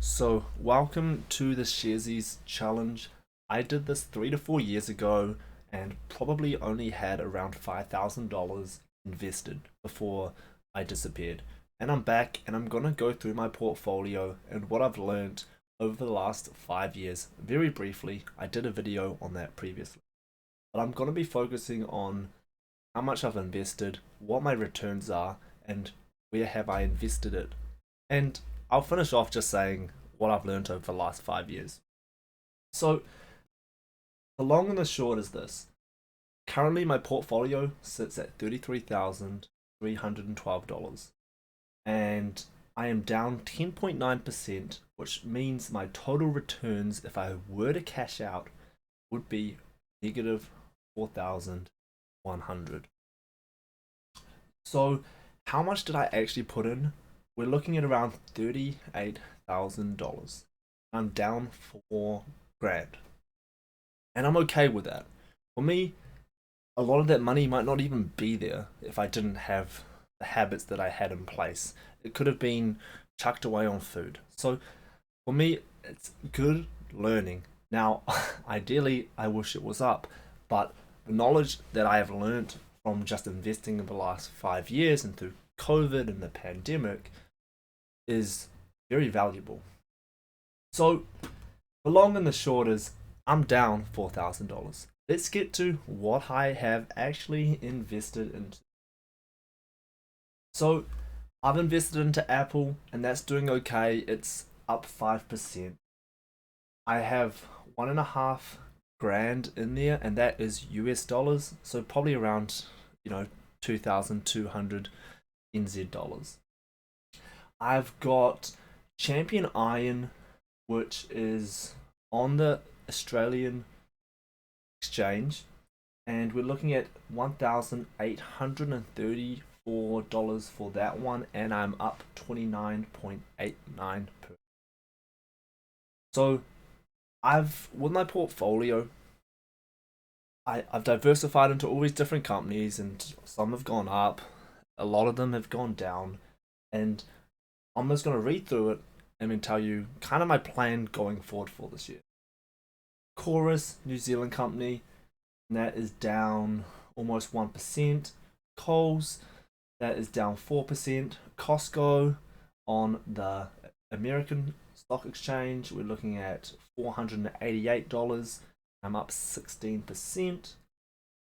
So, welcome to the Sharesies challenge. I did this 3 to 4 years ago and probably only had around $5,000 invested before I disappeared. And I'm back and I'm gonna go through my portfolio and what I've learned over the last 5 years. Very briefly, I did a video on that previously. But I'm gonna be focusing on how much I've invested, what my returns are, and where have I invested it. And I'll finish off just saying what I've learned over the last 5 years. So, the long and the short is this. Currently, my portfolio sits at $33,312, and I am down 10.9%, which means my total returns, if I were to cash out, would be negative 4,100. So, how much did I actually put in? We're looking at around $38,000. I'm down 4 grand. And I'm okay with that. For me, a lot of that money might not even be there if I didn't have the habits that I had in place. It could have been chucked away on food. So for me, it's good learning. Now, ideally, I wish it was up, but the knowledge that I have learned from just investing in the last 5 years and through COVID and the pandemic is very valuable. So, the long and the short is I'm down $4,000. Let's get to what I have actually invested into. So, I've invested into Apple and that's doing okay. It's up 5%. I have 1.5 grand in there and that is US dollars. So, probably around, 2,200 NZ dollars. I've got Champion Iron, which is on the Australian exchange, and we're looking at $1,834 for that one, and I'm up 29.89 per. So I've with my portfolio, I've diversified into all these different companies, and some have gone up, a lot of them have gone down, and I'm just going to read through it and then tell you kind of my plan going forward for this year. Chorus, New Zealand company, and that is down almost 1%. Coles, that is down 4%. Costco on the American Stock Exchange, we're looking at $488. I'm up 16%.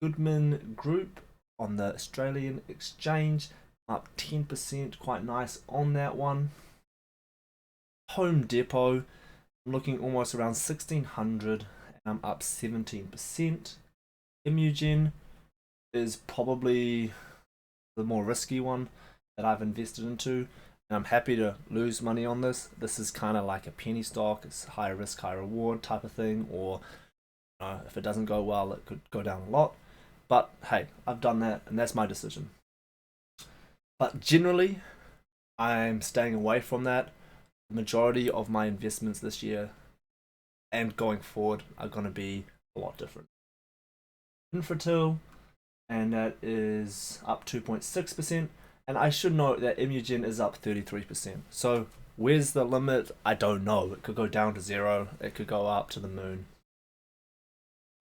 Goodman Group on the Australian Exchange, up 10%, quite nice on that one. Home Depot, I'm looking almost around 1600 and I'm up 17%. Imugen is probably the more risky one that I've invested into, and I'm happy to lose money on this. This is kind of like a penny stock, it's high risk, high reward type of thing, or if it doesn't go well, it could go down a lot. But hey, I've done that, and that's my decision. But generally, I'm staying away from that. The majority of my investments this year and going forward are going to be a lot different. Infratil, and that is up 2.6%. And I should note that Imugen is up 33%. So where's the limit? I don't know. It could go down to zero. It could go up to the moon.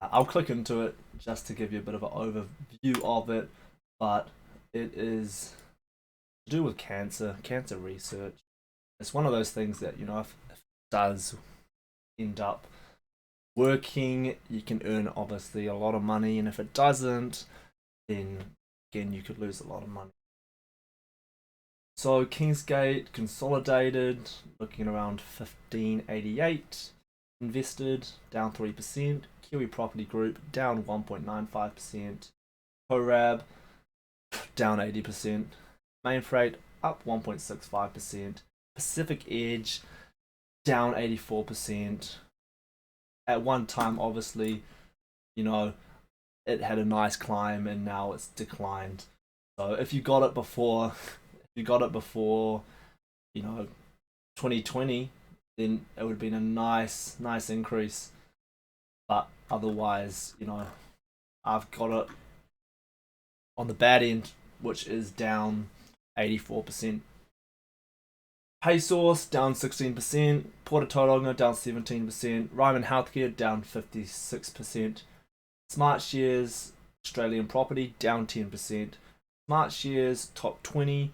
I'll click into it just to give you a bit of an overview of it. But it is to do with cancer research. It's one of those things that, if it does end up working, you can earn obviously a lot of money, and if it doesn't, then again you could lose a lot of money. So Kingsgate Consolidated, looking around 1588, invested down 3%. Kiwi Property Group down 1.95%. Corab down 80%. Mainfreight up 1.65%. Pacific Edge down 84%. At one time, obviously, it had a nice climb and now it's declined. So if you got it before, 2020, then it would have been a nice increase. But otherwise, I've got it on the bad end, which is down 84%. PaySource down 16%, Porta Tauranga down 17%, Ryman Healthcare down 56%, Smartshares Australian Property down 10%, Smartshares Top 20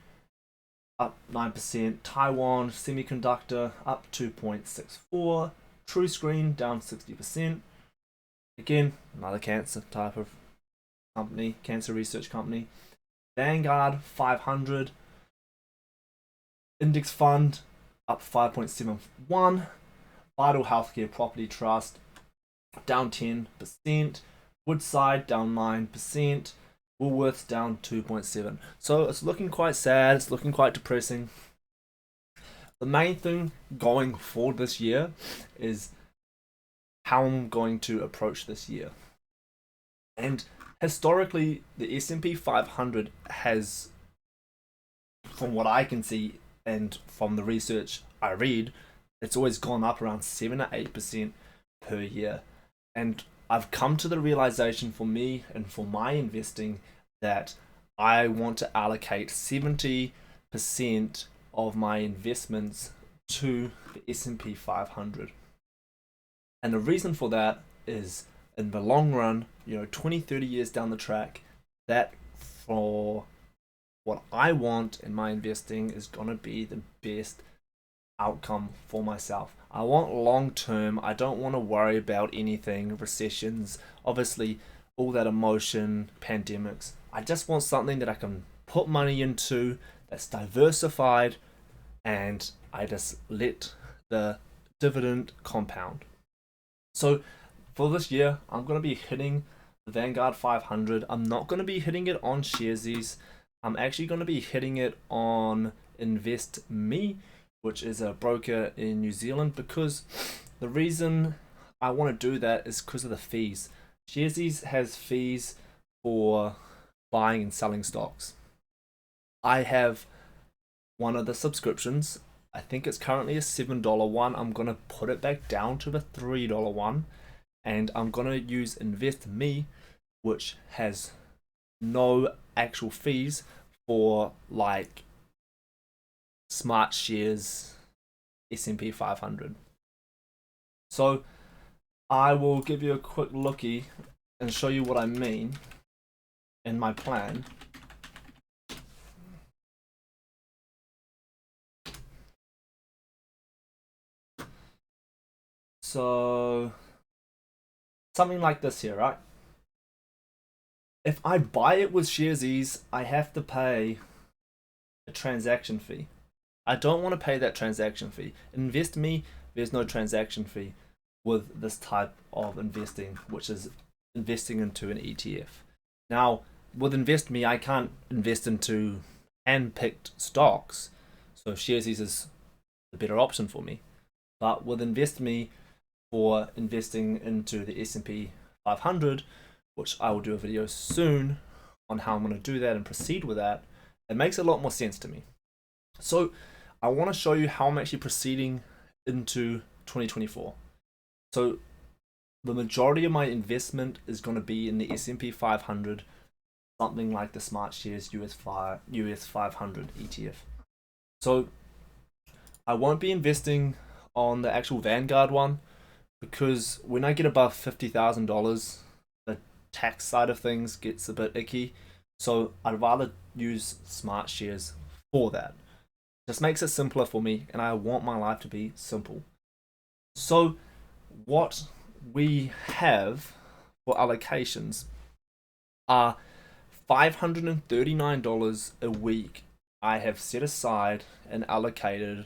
up 9%, Taiwan Semiconductor up 2.64%, TrueScreen down 60%. Again, another cancer type of company, cancer research company. Vanguard 500 Index Fund up 5.71%, Vital Healthcare Property Trust down 10%, Woodside down 9%, Woolworths down 2.7%. So it's looking quite sad, it's looking quite depressing. The main thing going forward this year is how I'm going to approach this year. And historically, the S&P 500 has, from what I can see and from the research I read, it's always gone up around 7 or 8% per year. And I've come to the realization for me and for my investing that I want to allocate 70% of my investments to the S&P 500. And the reason for that is in the long run, 20, 30 years down the track, that for what I want in my investing is going to be the best outcome for myself. I want long term. I don't want to worry about anything, recessions, obviously all that emotion, pandemics. I just want something that I can put money into that's diversified, and I just let the dividend compound. So for this year, I'm going to be hitting the Vanguard 500. I'm not going to be hitting it on Sharesies. I'm actually going to be hitting it on InvestMe, which is a broker in New Zealand, because the reason I want to do that is because of the fees. Sharesies has fees for buying and selling stocks. I have one of the subscriptions. I think it's currently a $7 one. I'm going to put it back down to the $3 one. And I'm going to use InvestMe, which has no actual fees for like Smartshares S&P 500. So I will give you a quick looky and show you what I mean in my plan. So something like this here, right? If I buy it with Sharesies, I have to pay a transaction fee. I don't want to pay that transaction fee. InvestMe, there's no transaction fee with this type of investing, which is investing into an ETF. Now, with InvestMe, I can't invest into hand-picked stocks, so Sharesies is the better option for me. But with InvestMe, for investing into the S&P 500, which I will do a video soon on how I'm going to do that and proceed with that, it makes a lot more sense to me. So I want to show you how I'm actually proceeding into 2024. So the majority of my investment is going to be in the S&P 500, something like the Smartshares US 500 ETF. So I won't be investing on the actual Vanguard one, because when I get above $50,000, the tax side of things gets a bit icky. So I'd rather use Smartshares for that. Just makes it simpler for me, and I want my life to be simple. So what we have for allocations are $539 a week I have set aside and allocated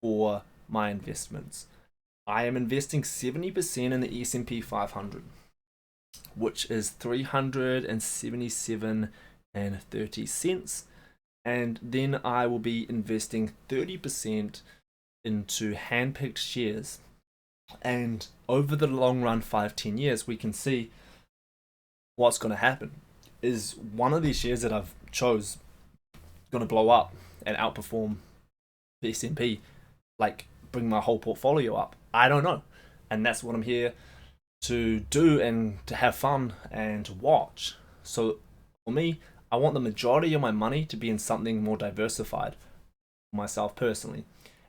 for my investments. I am investing 70% in the S&P 500, which is $377.30, and then I will be investing 30% into hand-picked shares. And over the long run, 5-10 years, we can see what's going to happen is one of these shares that I've chose going to blow up and outperform the S&P, like bring my whole portfolio up. I don't know. And that's what I'm here to do and to have fun and to watch. So for me, I want the majority of my money to be in something more diversified for myself personally.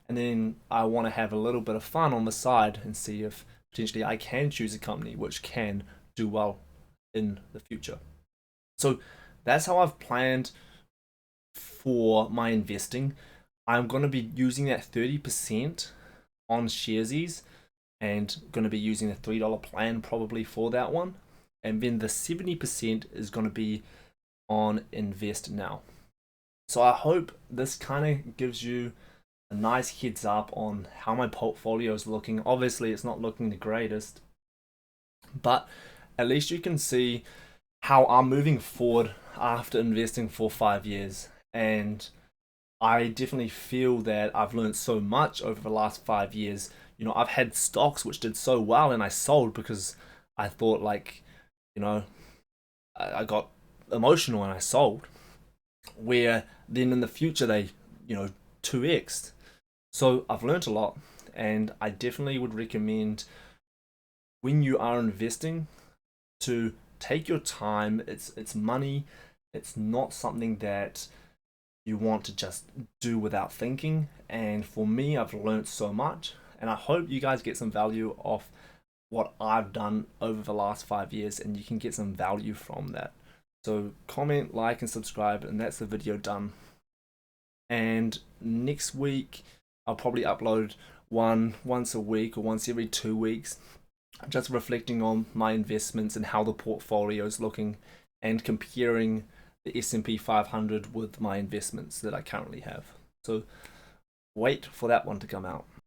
and then I want to have a little bit of fun on the side and see if potentially I can choose a company which can do well in the future. So that's how I've planned for my investing. I'm going to be using that 30% on Sharesies and going to be using the $3 plan probably for that one. And then the 70% is going to be on Invest Now. So I hope this kind of gives you a nice heads up on how my portfolio is looking. Obviously, it's not looking the greatest, but at least you can see how I'm moving forward after investing for 5 years. And I definitely feel that I've learned so much over the last 5 years. I've had stocks which did so well and I sold because I thought, like, I got emotional and I sold. Where then in the future they, 2x'd. So I've learned a lot, and I definitely would recommend when you are investing to take your time. It's money. It's not something that you want to just do without thinking. And for me, I've learned so much, and I hope you guys get some value off what I've done over the last 5 years, and you can get some value from that. So comment, like, and subscribe, and that's the video done. And next week, I'll probably upload one once a week or once every 2 weeks, just reflecting on my investments and how the portfolio is looking, and comparing the S&P 500 with my investments that I currently have. So wait for that one to come out.